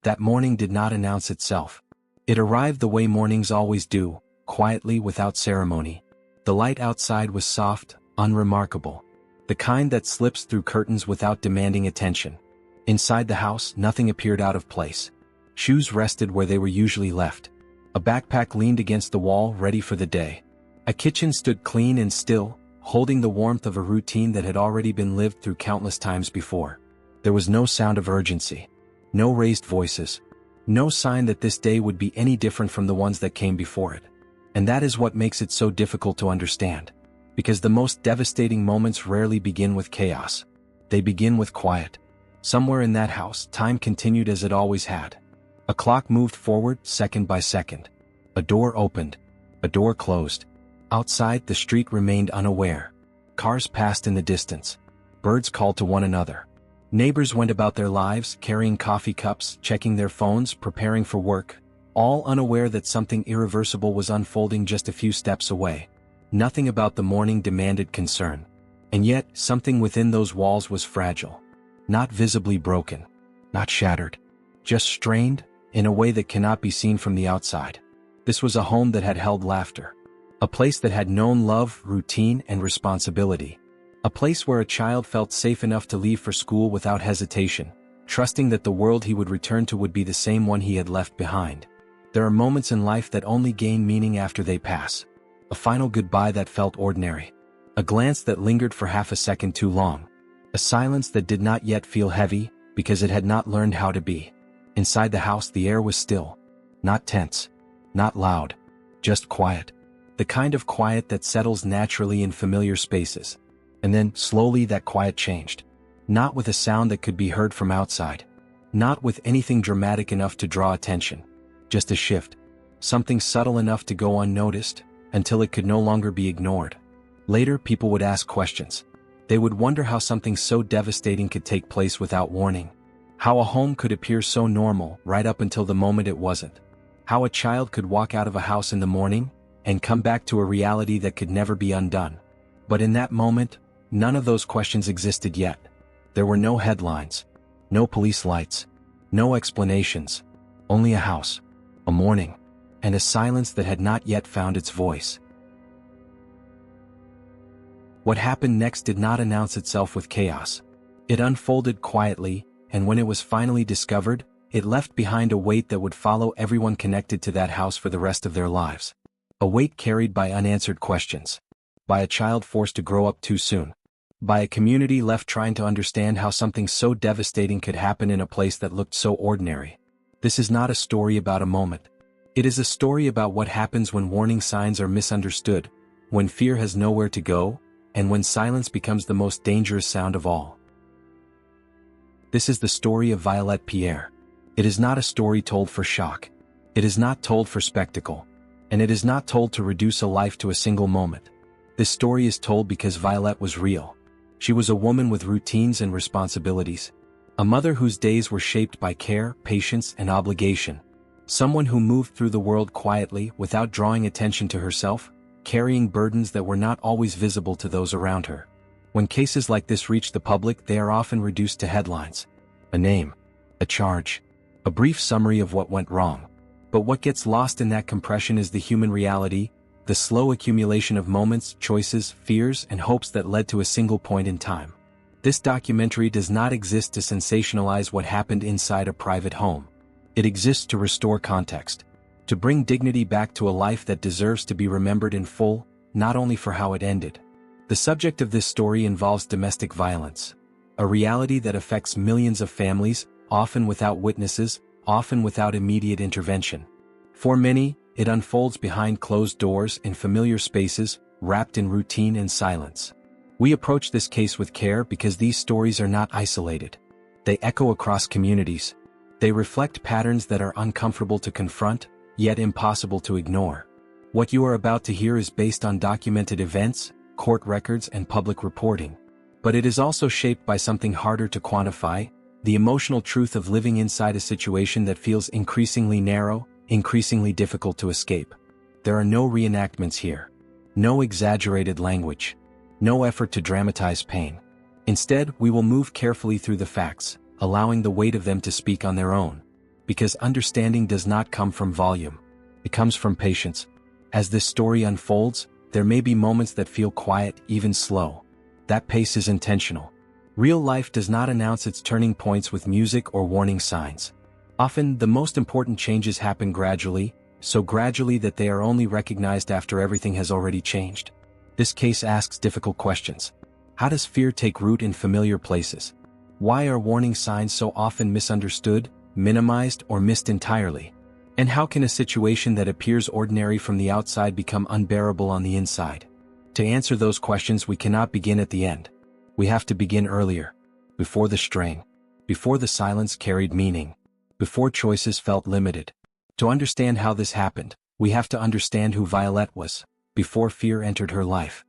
That morning did not announce itself. It arrived the way mornings always do, quietly without ceremony. The light outside was soft, unremarkable. The kind that slips through curtains without demanding attention. Inside the house, nothing appeared out of place. Shoes rested where they were usually left. A backpack leaned against the wall, ready for the day. A kitchen stood clean and still, holding the warmth of a routine that had already been lived through countless times before. There was no sound of urgency. No raised voices. No sign that this day would be any different from the ones that came before it. And that is what makes it so difficult to understand. Because the most devastating moments rarely begin with chaos. They begin with quiet. Somewhere in that house, time continued as it always had. A clock moved forward, second by second. A door opened. A door closed. Outside, the street remained unaware. Cars passed in the distance. Birds called to one another. Neighbors went about their lives, carrying coffee cups, checking their phones, preparing for work, all unaware that something irreversible was unfolding just a few steps away. Nothing about the morning demanded concern. And yet, something within those walls was fragile. Not visibly broken. Not shattered. Just strained, in a way that cannot be seen from the outside. This was a home that had held laughter. A place that had known love, routine, and responsibility. A place where a child felt safe enough to leave for school without hesitation, trusting that the world he would return to would be the same one he had left behind. There are moments in life that only gain meaning after they pass. A final goodbye that felt ordinary. A glance that lingered for half a second too long. A silence that did not yet feel heavy, because it had not learned how to be. Inside the house, the air was still. Not tense. Not loud. Just quiet. The kind of quiet that settles naturally in familiar spaces. And then, slowly, that quiet changed. Not with a sound that could be heard from outside. Not with anything dramatic enough to draw attention. Just a shift. Something subtle enough to go unnoticed, until it could no longer be ignored. Later, people would ask questions. They would wonder how something so devastating could take place without warning. How a home could appear so normal, right up until the moment it wasn't. How a child could walk out of a house in the morning, and come back to a reality that could never be undone. But in that moment, none of those questions existed yet. There were no headlines, no police lights, no explanations, only a house, a morning, and a silence that had not yet found its voice. What happened next did not announce itself with chaos. It unfolded quietly, and when it was finally discovered, it left behind a weight that would follow everyone connected to that house for the rest of their lives. A weight carried by unanswered questions. By a child forced to grow up too soon. By a community left trying to understand how something so devastating could happen in a place that looked so ordinary. This is not a story about a moment. It is a story about what happens when warning signs are misunderstood, when fear has nowhere to go, and when silence becomes the most dangerous sound of all. This is the story of Violette Pierre. It is not a story told for shock. It is not told for spectacle. And it is not told to reduce a life to a single moment. This story is told because Violette was real. She was a woman with routines and responsibilities. A mother whose days were shaped by care, patience, and obligation. Someone who moved through the world quietly without drawing attention to herself, carrying burdens that were not always visible to those around her. When cases like this reach the public, they are often reduced to headlines. A name. A charge. A brief summary of what went wrong. But what gets lost in that compression is the human reality, the slow accumulation of moments, choices, fears, and hopes that led to a single point in time. This documentary does not exist to sensationalize what happened inside a private home. It exists to restore context. To bring dignity back to a life that deserves to be remembered in full, not only for how it ended. The subject of this story involves domestic violence. A reality that affects millions of families, often without witnesses, often without immediate intervention. For many, it unfolds behind closed doors in familiar spaces, wrapped in routine and silence. We approach this case with care because these stories are not isolated. They echo across communities. They reflect patterns that are uncomfortable to confront, yet impossible to ignore. What you are about to hear is based on documented events, court records, and public reporting. But it is also shaped by something harder to quantify, the emotional truth of living inside a situation that feels increasingly narrow, increasingly difficult to escape. There are no reenactments here. No exaggerated language. No effort to dramatize pain. Instead, we will move carefully through the facts, allowing the weight of them to speak on their own. Because understanding does not come from volume. It comes from patience. As this story unfolds, there may be moments that feel quiet, even slow. That pace is intentional. Real life does not announce its turning points with music or warning signs. Often, the most important changes happen gradually, so gradually that they are only recognized after everything has already changed. This case asks difficult questions. How does fear take root in familiar places? Why are warning signs so often misunderstood, minimized, or missed entirely? And how can a situation that appears ordinary from the outside become unbearable on the inside? To answer those questions, we cannot begin at the end. We have to begin earlier, before the strain, before the silence carried meaning, before choices felt limited. To understand how this happened, we have to understand who Violette was, before fear entered her life.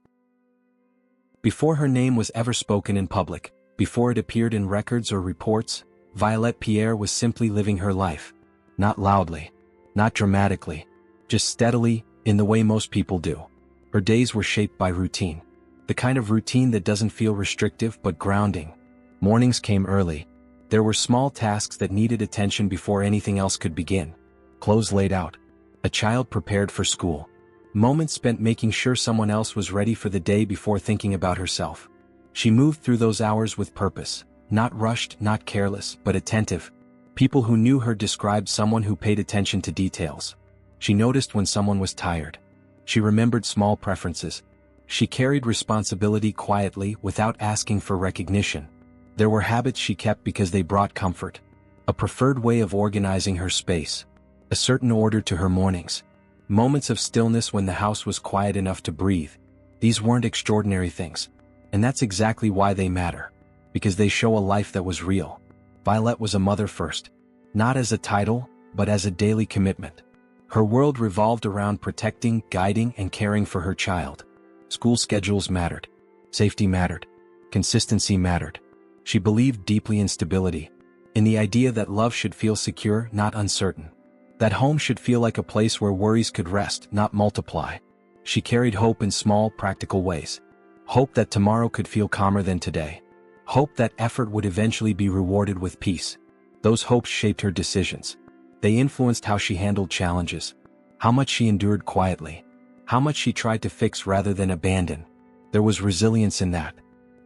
Before her name was ever spoken in public, before it appeared in records or reports, Violette Pierre was simply living her life. Not loudly, not dramatically, just steadily, in the way most people do. Her days were shaped by routine. The kind of routine that doesn't feel restrictive but grounding. Mornings came early. There were small tasks that needed attention before anything else could begin. Clothes laid out. A child prepared for school. Moments spent making sure someone else was ready for the day before thinking about herself. She moved through those hours with purpose. Not rushed, not careless, but attentive. People who knew her described someone who paid attention to details. She noticed when someone was tired. She remembered small preferences. She carried responsibility quietly without asking for recognition. There were habits she kept because they brought comfort. A preferred way of organizing her space. A certain order to her mornings. Moments of stillness when the house was quiet enough to breathe. These weren't extraordinary things. And that's exactly why they matter. Because they show a life that was real. Violette was a mother first. Not as a title, but as a daily commitment. Her world revolved around protecting, guiding, and caring for her child. School schedules mattered. Safety mattered. Consistency mattered. She believed deeply in stability. In the idea that love should feel secure, not uncertain. That home should feel like a place where worries could rest, not multiply. She carried hope in small, practical ways. Hope that tomorrow could feel calmer than today. Hope that effort would eventually be rewarded with peace. Those hopes shaped her decisions. They influenced how she handled challenges. How much she endured quietly. How much she tried to fix rather than abandon. There was resilience in that.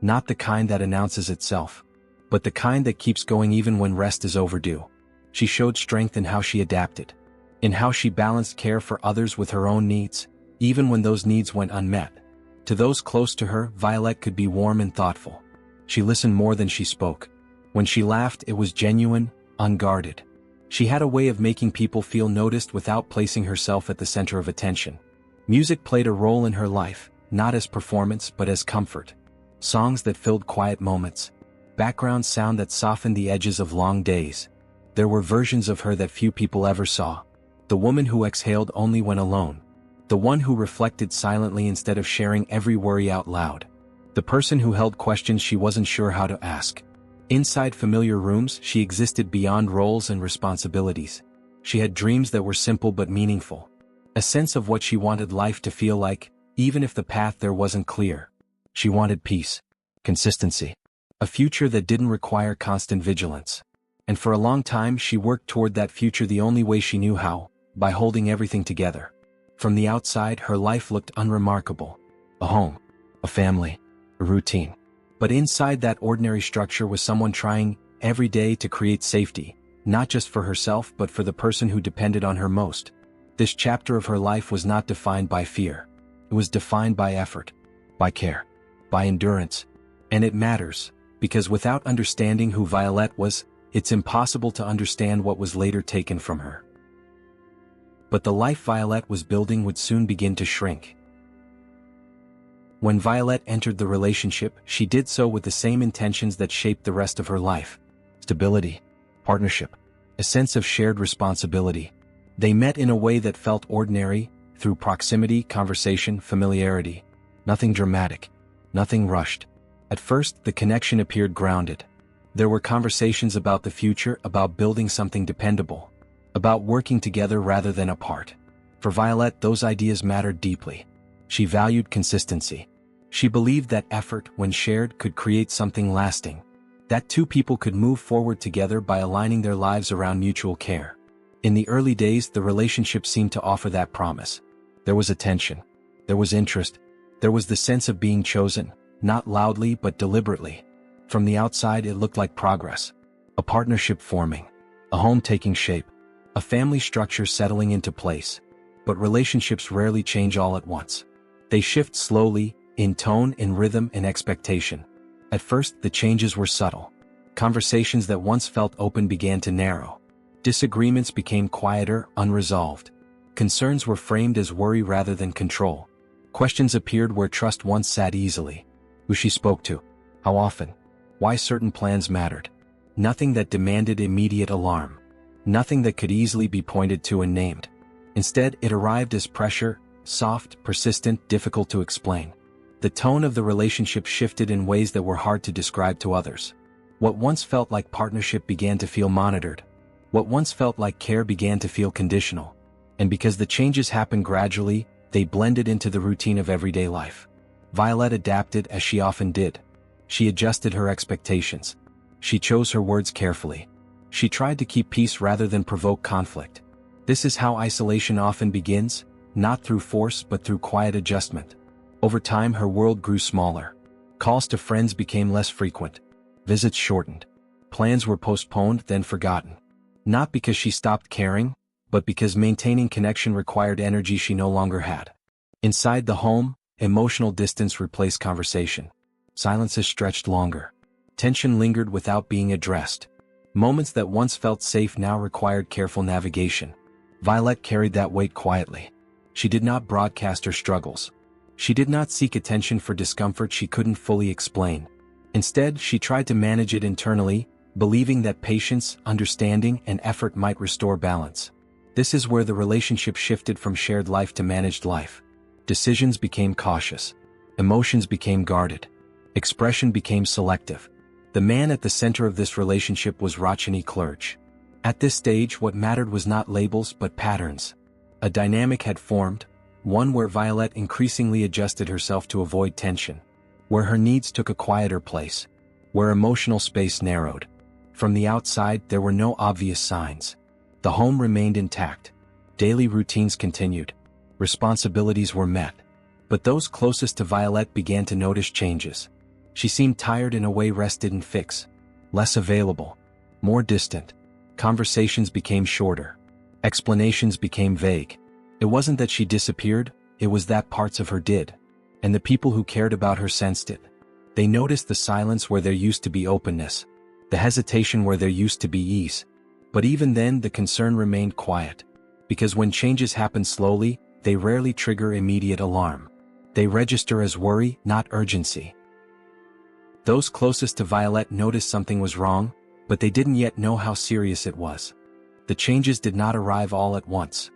Not the kind that announces itself, but the kind that keeps going even when rest is overdue. She showed strength in how she adapted. In how she balanced care for others with her own needs, even when those needs went unmet. To those close to her, Violette could be warm and thoughtful. She listened more than she spoke. When she laughed, it was genuine, unguarded. She had a way of making people feel noticed without placing herself at the center of attention. Music played a role in her life, not as performance but as comfort. Songs that filled quiet moments. Background sound that softened the edges of long days. There were versions of her that few people ever saw. The woman who exhaled only when alone. The one who reflected silently instead of sharing every worry out loud. The person who held questions she wasn't sure how to ask. Inside familiar rooms, she existed beyond roles and responsibilities. She had dreams that were simple but meaningful. A sense of what she wanted life to feel like, even if the path there wasn't clear. She wanted peace. Consistency. A future that didn't require constant vigilance. And for a long time she worked toward that future the only way she knew how, by holding everything together. From the outside, her life looked unremarkable. A home. A family. A routine. But inside that ordinary structure was someone trying, every day, to create safety, not just for herself but for the person who depended on her most. This chapter of her life was not defined by fear. It was defined by effort, by care, by endurance. And it matters, because without understanding who Violette was, it's impossible to understand what was later taken from her. But the life Violette was building would soon begin to shrink. When Violette entered the relationship, she did so with the same intentions that shaped the rest of her life. Stability, partnership, a sense of shared responsibility. They met in a way that felt ordinary, through proximity, conversation, familiarity. Nothing dramatic, nothing rushed. At first, the connection appeared grounded. There were conversations about the future, about building something dependable, about working together rather than apart. For Violette, those ideas mattered deeply. She valued consistency. She believed that effort, when shared, could create something lasting. That two people could move forward together by aligning their lives around mutual care. In the early days, the relationship seemed to offer that promise. There was attention. There was interest. There was the sense of being chosen, not loudly but deliberately. From the outside, it looked like progress. A partnership forming. A home taking shape. A family structure settling into place. But relationships rarely change all at once. They shift slowly, in tone, in rhythm, in expectation. At first, the changes were subtle. Conversations that once felt open began to narrow. Disagreements became quieter, unresolved. Concerns were framed as worry rather than control. Questions appeared where trust once sat easily. Who she spoke to. How often. Why certain plans mattered. Nothing that demanded immediate alarm. Nothing that could easily be pointed to and named. Instead, it arrived as pressure, soft, persistent, difficult to explain. The tone of the relationship shifted in ways that were hard to describe to others. What once felt like partnership began to feel monitored. What once felt like care began to feel conditional. And because the changes happened gradually, they blended into the routine of everyday life. Violette adapted as she often did. She adjusted her expectations. She chose her words carefully. She tried to keep peace rather than provoke conflict. This is how isolation often begins, not through force but through quiet adjustment. Over time, her world grew smaller. Calls to friends became less frequent. Visits shortened. Plans were postponed, then forgotten. Not because she stopped caring, but because maintaining connection required energy she no longer had. Inside the home, emotional distance replaced conversation. Silences stretched longer. Tension lingered without being addressed. Moments that once felt safe now required careful navigation. Violette carried that weight quietly. She did not broadcast her struggles. She did not seek attention for discomfort she couldn't fully explain. Instead, she tried to manage it internally, believing that patience, understanding, and effort might restore balance. This is where the relationship shifted from shared life to managed life. Decisions became cautious. Emotions became guarded. Expression became selective. The man at the center of this relationship was Rachani Clerge. At this stage, what mattered was not labels but patterns. A dynamic had formed, one where Violette increasingly adjusted herself to avoid tension, where her needs took a quieter place, where emotional space narrowed. From the outside, there were no obvious signs. The home remained intact. Daily routines continued. Responsibilities were met. But those closest to Violette began to notice changes. She seemed tired in a way rest didn't fix. Less available. More distant. Conversations became shorter. Explanations became vague. It wasn't that she disappeared, it was that parts of her did. And the people who cared about her sensed it. They noticed the silence where there used to be openness. The hesitation where there used to be ease. But even then, the concern remained quiet. Because when changes happen slowly, they rarely trigger immediate alarm. They register as worry, not urgency. Those closest to Violette noticed something was wrong, but they didn't yet know how serious it was. The changes did not arrive all at once.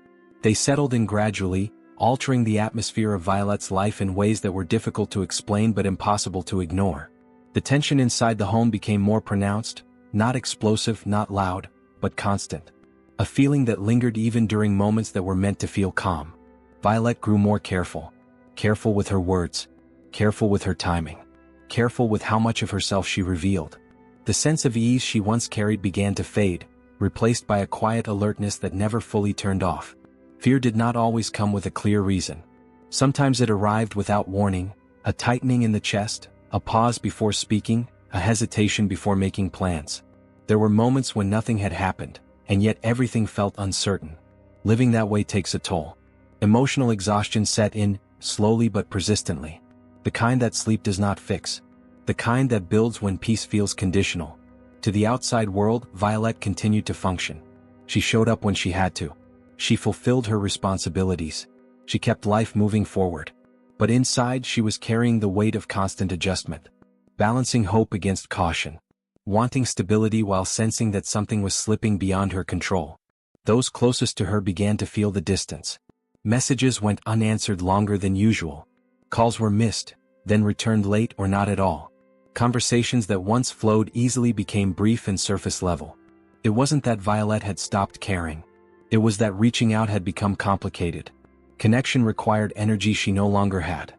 They settled in gradually, altering the atmosphere of Violette's life in ways that were difficult to explain but impossible to ignore. The tension inside the home became more pronounced, not explosive, not loud, but constant. A feeling that lingered even during moments that were meant to feel calm. Violette grew more careful. Careful with her words. Careful with her timing. Careful with how much of herself she revealed. The sense of ease she once carried began to fade, replaced by a quiet alertness that never fully turned off. Fear did not always come with a clear reason. Sometimes it arrived without warning, a tightening in the chest, a pause before speaking, a hesitation before making plans. There were moments when nothing had happened, and yet everything felt uncertain. Living that way takes a toll. Emotional exhaustion set in, slowly but persistently. The kind that sleep does not fix. The kind that builds when peace feels conditional. To the outside world, Violette continued to function. She showed up when she had to. She fulfilled her responsibilities. She kept life moving forward. But inside, she was carrying the weight of constant adjustment. Balancing hope against caution. Wanting stability while sensing that something was slipping beyond her control. Those closest to her began to feel the distance. Messages went unanswered longer than usual. Calls were missed, then returned late or not at all. Conversations that once flowed easily became brief and surface level. It wasn't that Violette had stopped caring. It was that reaching out had become complicated. Connection required energy she no longer had.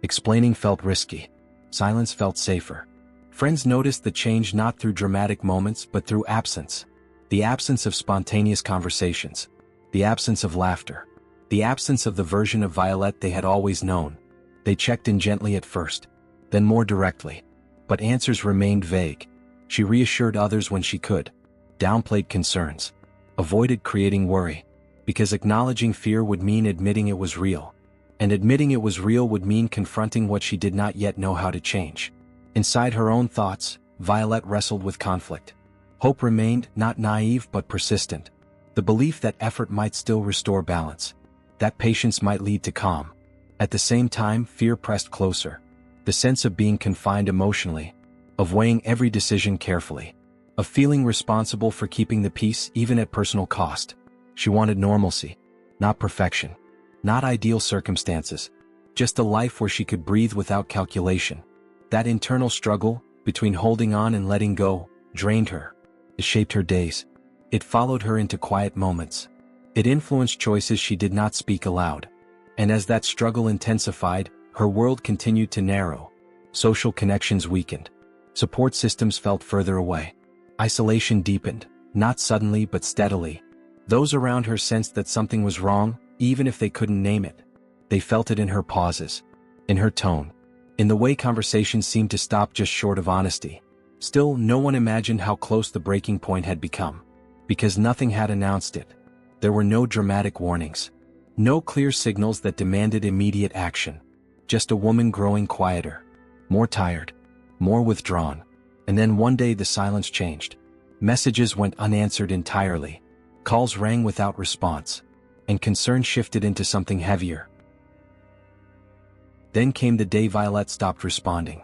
Explaining felt risky. Silence felt safer. Friends noticed the change not through dramatic moments but through absence. The absence of spontaneous conversations. The absence of laughter. The absence of the version of Violette they had always known. They checked in gently at first, then more directly. But answers remained vague. She reassured others when she could, downplayed concerns, avoided creating worry, because acknowledging fear would mean admitting it was real. And admitting it was real would mean confronting what she did not yet know how to change. Inside her own thoughts, Violette wrestled with conflict. Hope remained, not naive but persistent. The belief that effort might still restore balance, that patience might lead to calm. At the same time, fear pressed closer. The sense of being confined emotionally, of weighing every decision carefully, of feeling responsible for keeping the peace even at personal cost. She wanted normalcy, not perfection, not ideal circumstances, just a life where she could breathe without calculation. That internal struggle, between holding on and letting go, drained her. It shaped her days. It followed her into quiet moments. It influenced choices she did not speak aloud. And as that struggle intensified, her world continued to narrow. Social connections weakened. Support systems felt further away. Isolation deepened, not suddenly but steadily. Those around her sensed that something was wrong, even if they couldn't name it. They felt it in her pauses, in her tone, in the way conversations seemed to stop just short of honesty. Still, no one imagined how close the breaking point had become. Because nothing had announced it. There were no dramatic warnings. No clear signals that demanded immediate action. Just a woman growing quieter, more tired, more withdrawn. And then one day the silence changed. Messages went unanswered entirely. Calls rang without response. And concern shifted into something heavier. Then came the day Violette stopped responding.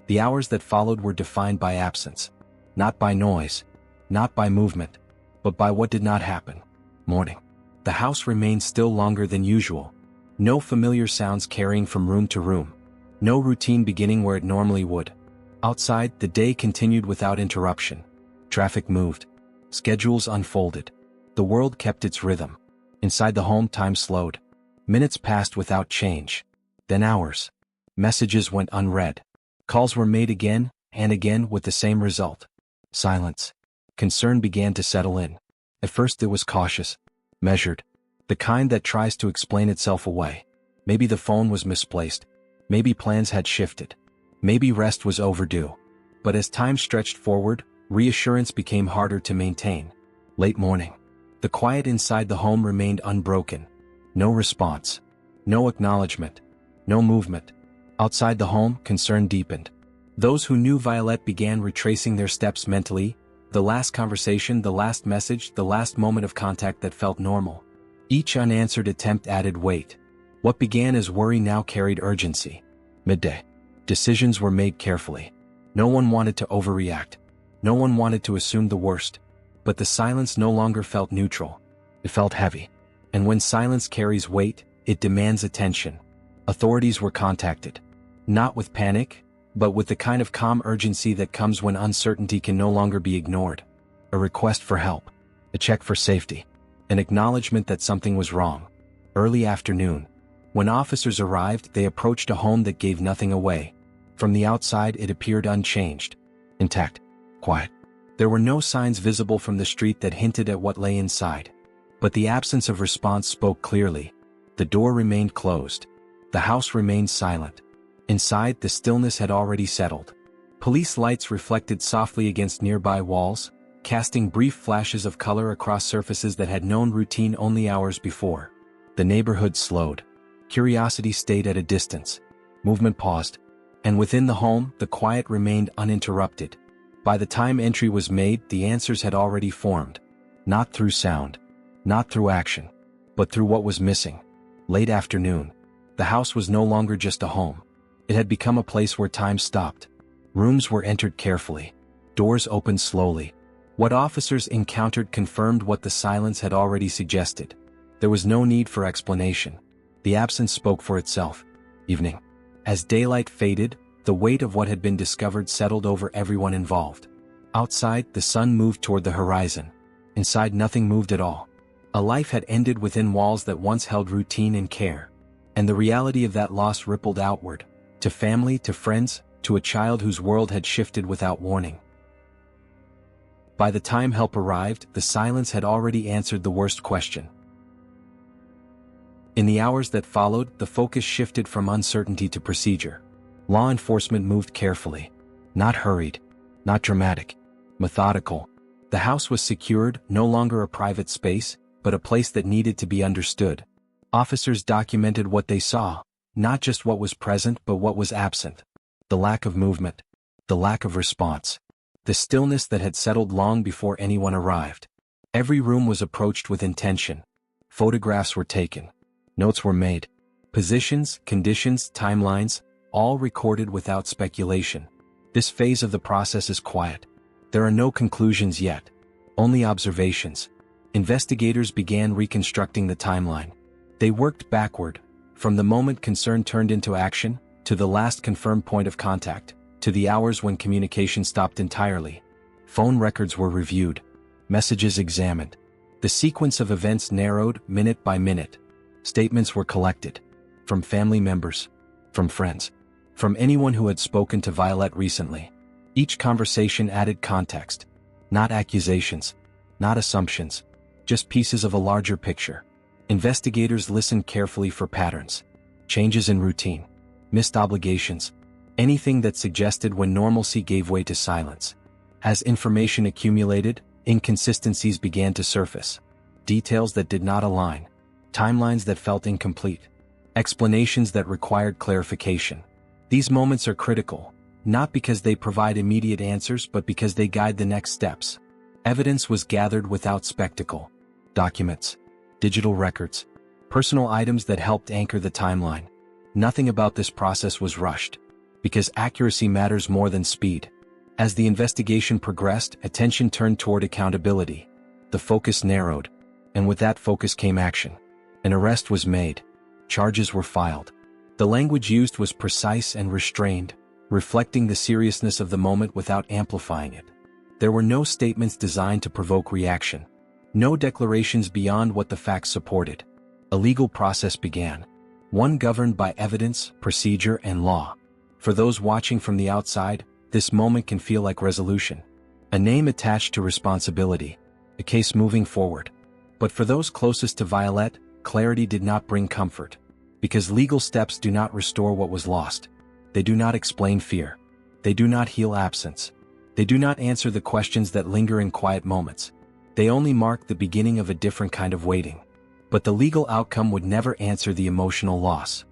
The hours that followed were defined by absence. Not by noise. Not by movement. But by what did not happen. Morning. The house remained still longer than usual. No familiar sounds carrying from room to room. No routine beginning where it normally would. Outside, the day continued without interruption. Traffic moved. Schedules unfolded. The world kept its rhythm. Inside the home, time slowed. Minutes passed without change. Then hours. Messages went unread. Calls were made again and again with the same result. Silence. Concern began to settle in. At first it was cautious, measured, the kind that tries to explain itself away. Maybe the phone was misplaced. Maybe plans had shifted. Maybe rest was overdue. But as time stretched forward, reassurance became harder to maintain. Late morning. The quiet inside the home remained unbroken. No response. No acknowledgement. No movement. Outside the home, concern deepened. Those who knew Violette began retracing their steps mentally. The last conversation, the last message, the last moment of contact that felt normal. Each unanswered attempt added weight. What began as worry now carried urgency. Midday. Decisions were made carefully. No one wanted to overreact. No one wanted to assume the worst. But the silence no longer felt neutral. It felt heavy. And when silence carries weight, it demands attention. Authorities were contacted. Not with panic, but with the kind of calm urgency that comes when uncertainty can no longer be ignored. A request for help. A check for safety. An acknowledgement that something was wrong. Early afternoon. When officers arrived, they approached a home that gave nothing away. From the outside, it appeared unchanged. Intact. Quiet. There were no signs visible from the street that hinted at what lay inside. But the absence of response spoke clearly. The door remained closed. The house remained silent. Inside, the stillness had already settled. Police lights reflected softly against nearby walls, casting brief flashes of color across surfaces that had known routine only hours before. The neighborhood slowed. Curiosity stayed at a distance. Movement paused. And within the home, the quiet remained uninterrupted. By the time entry was made, the answers had already formed. Not through sound. Not through action. But through what was missing. Late afternoon. The house was no longer just a home. It had become a place where time stopped. Rooms were entered carefully. Doors opened slowly. What officers encountered confirmed what the silence had already suggested. There was no need for explanation. The absence spoke for itself. Evening. As daylight faded, the weight of what had been discovered settled over everyone involved. Outside, the sun moved toward the horizon. Inside, nothing moved at all. A life had ended within walls that once held routine and care. And the reality of that loss rippled outward. To family, to friends, to a child whose world had shifted without warning. By the time help arrived, the silence had already answered the worst question. In the hours that followed, the focus shifted from uncertainty to procedure. Law enforcement moved carefully. Not hurried. Not dramatic. Methodical. The house was secured, no longer a private space, but a place that needed to be understood. Officers documented what they saw, not just what was present but what was absent. The lack of movement. The lack of response. The stillness that had settled long before anyone arrived. Every room was approached with intention. Photographs were taken. Notes were made. Positions, conditions, timelines, all recorded without speculation. This phase of the process is quiet. There are no conclusions yet. Only observations. Investigators began reconstructing the timeline. They worked backward, from the moment concern turned into action, to the last confirmed point of contact, to the hours when communication stopped entirely. Phone records were reviewed. Messages examined. The sequence of events narrowed minute by minute. Statements were collected. From family members. From friends. From anyone who had spoken to Violette recently. Each conversation added context. Not accusations. Not assumptions. Just pieces of a larger picture. Investigators listened carefully for patterns. Changes in routine. Missed obligations. Anything that suggested when normalcy gave way to silence. As information accumulated, inconsistencies began to surface. Details that did not align. Timelines that felt incomplete. Explanations that required clarification. These moments are critical, not because they provide immediate answers but because they guide the next steps. Evidence was gathered without spectacle. Documents. Digital records. Personal items that helped anchor the timeline. Nothing about this process was rushed. Because accuracy matters more than speed. As the investigation progressed, attention turned toward accountability. The focus narrowed. And with that focus came action. An arrest was made. Charges were filed. The language used was precise and restrained, reflecting the seriousness of the moment without amplifying it. There were no statements designed to provoke reaction. No declarations beyond what the facts supported. A legal process began. One governed by evidence, procedure, and law. For those watching from the outside, this moment can feel like resolution. A name attached to responsibility. A case moving forward. But for those closest to Violette, clarity did not bring comfort. Because legal steps do not restore what was lost. They do not explain fear. They do not heal absence. They do not answer the questions that linger in quiet moments. They only mark the beginning of a different kind of waiting. But the legal outcome would never answer the emotional loss.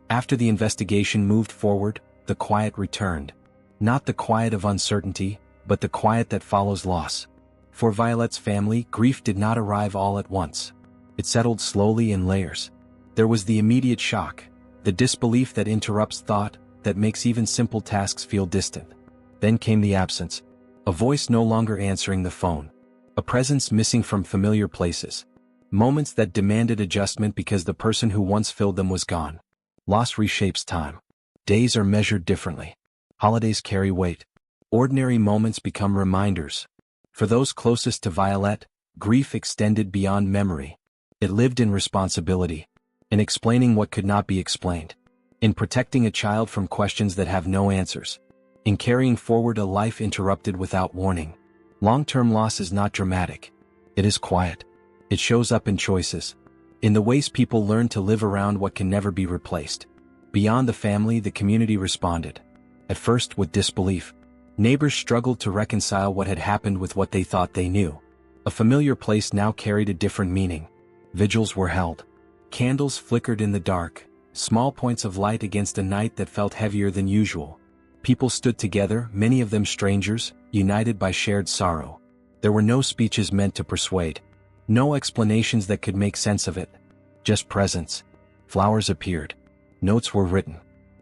After the investigation moved forward, the quiet returned. Not the quiet of uncertainty, but the quiet that follows loss. For Violette's family, grief did not arrive all at once. It settled slowly in layers. There was the immediate shock, the disbelief that interrupts thought, that makes even simple tasks feel distant. Then came the absence. A voice no longer answering the phone. A presence missing from familiar places. Moments that demanded adjustment because the person who once filled them was gone. Loss reshapes time. Days are measured differently. Holidays carry weight. Ordinary moments become reminders. For those closest to Violette, grief extended beyond memory. It lived in responsibility. In explaining what could not be explained. In protecting a child from questions that have no answers. In carrying forward a life interrupted without warning. Long-term loss is not dramatic. It is quiet. It shows up in choices. In the ways people learn to live around what can never be replaced. Beyond the family, the community responded. At first with disbelief. Neighbors struggled to reconcile what had happened with what they thought they knew. A familiar place now carried a different meaning. Vigils were held. Candles flickered in the dark, small points of light against a night that felt heavier than usual. People stood together, many of them strangers, united by shared sorrow. There were no speeches meant to persuade. No explanations that could make sense of it. Just presence. Flowers appeared. Notes were written.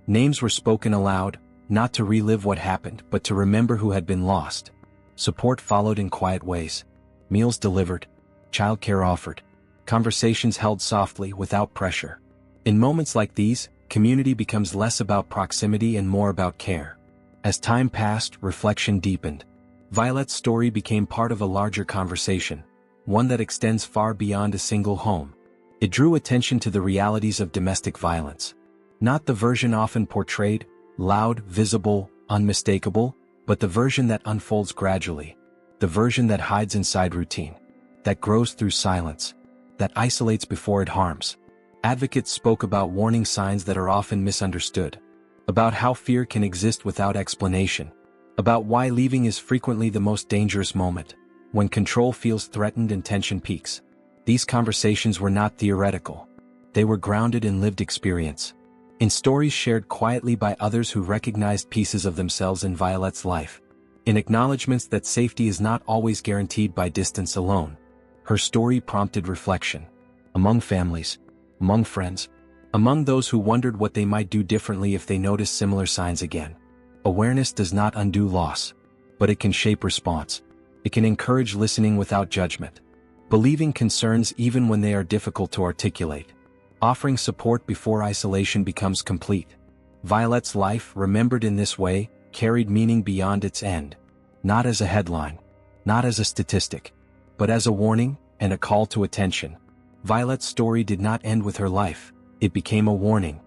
Names were spoken aloud, not to relive what happened but to remember who had been lost. Support followed in quiet ways. Meals delivered. Childcare offered. Conversations held softly, without pressure. In moments like these, community becomes less about proximity and more about care. As time passed, reflection deepened. Violette's story became part of a larger conversation, one that extends far beyond a single home. It drew attention to the realities of domestic violence. Not the version often portrayed, loud, visible, unmistakable, but the version that unfolds gradually. The version that hides inside routine. That grows through silence. That isolates before it harms. Advocates spoke about warning signs that are often misunderstood. About how fear can exist without explanation. About why leaving is frequently the most dangerous moment, when control feels threatened and tension peaks. These conversations were not theoretical. They were grounded in lived experience. In stories shared quietly by others who recognized pieces of themselves in Violette's life. In acknowledgments that safety is not always guaranteed by distance alone. Her story prompted reflection. Among families, among friends, among those who wondered what they might do differently if they noticed similar signs again. Awareness does not undo loss, but it can shape response. It can encourage listening without judgment. Believing concerns even when they are difficult to articulate. Offering support before isolation becomes complete. Violette's life, remembered in this way, carried meaning beyond its end. Not as a headline, not as a statistic, but as a warning and a call to attention. Violette's story did not end with her life, it became a warning.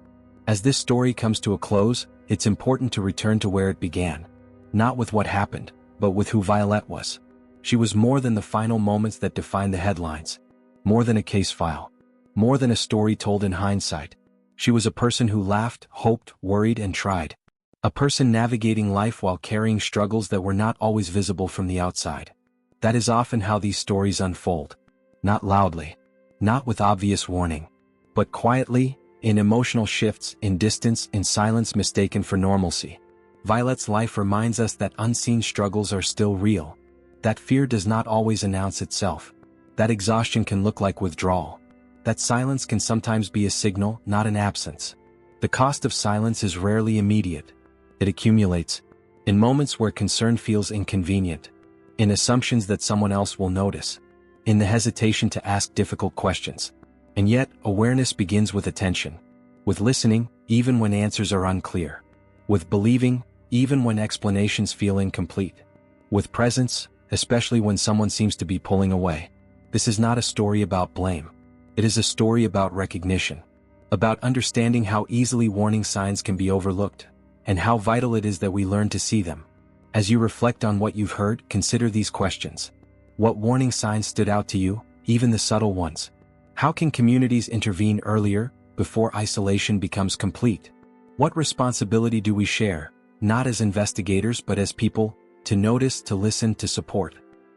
As this story comes to a close, it's important to return to where it began. Not with what happened, but with who Violette was. She was more than the final moments that defined the headlines. More than a case file. More than a story told in hindsight. She was a person who laughed, hoped, worried, and tried. A person navigating life while carrying struggles that were not always visible from the outside. That is often how these stories unfold. Not loudly. Not with obvious warning. But quietly, in emotional shifts, in distance, in silence mistaken for normalcy. Violette's life reminds us that unseen struggles are still real. That fear does not always announce itself. That exhaustion can look like withdrawal. That silence can sometimes be a signal, not an absence. The cost of silence is rarely immediate. It accumulates. In moments where concern feels inconvenient. In assumptions that someone else will notice. In the hesitation to ask difficult questions. And yet, awareness begins with attention. With listening, even when answers are unclear. With believing, even when explanations feel incomplete. With presence, especially when someone seems to be pulling away. This is not a story about blame. It is a story about recognition. About understanding how easily warning signs can be overlooked, and how vital it is that we learn to see them. As you reflect on what you've heard, consider these questions. What warning signs stood out to you, even the subtle ones? How can communities intervene earlier, before isolation becomes complete? What responsibility do we share, not as investigators but as people, to notice, to listen, to support?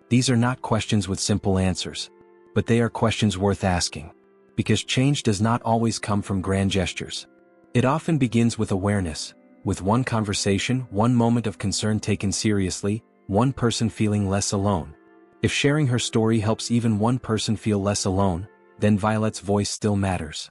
These are not questions with simple answers. But they are questions worth asking. Because change does not always come from grand gestures. It often begins with awareness, with one conversation, one moment of concern taken seriously, one person feeling less alone. If sharing her story helps even one person feel less alone, then Violette's voice still matters.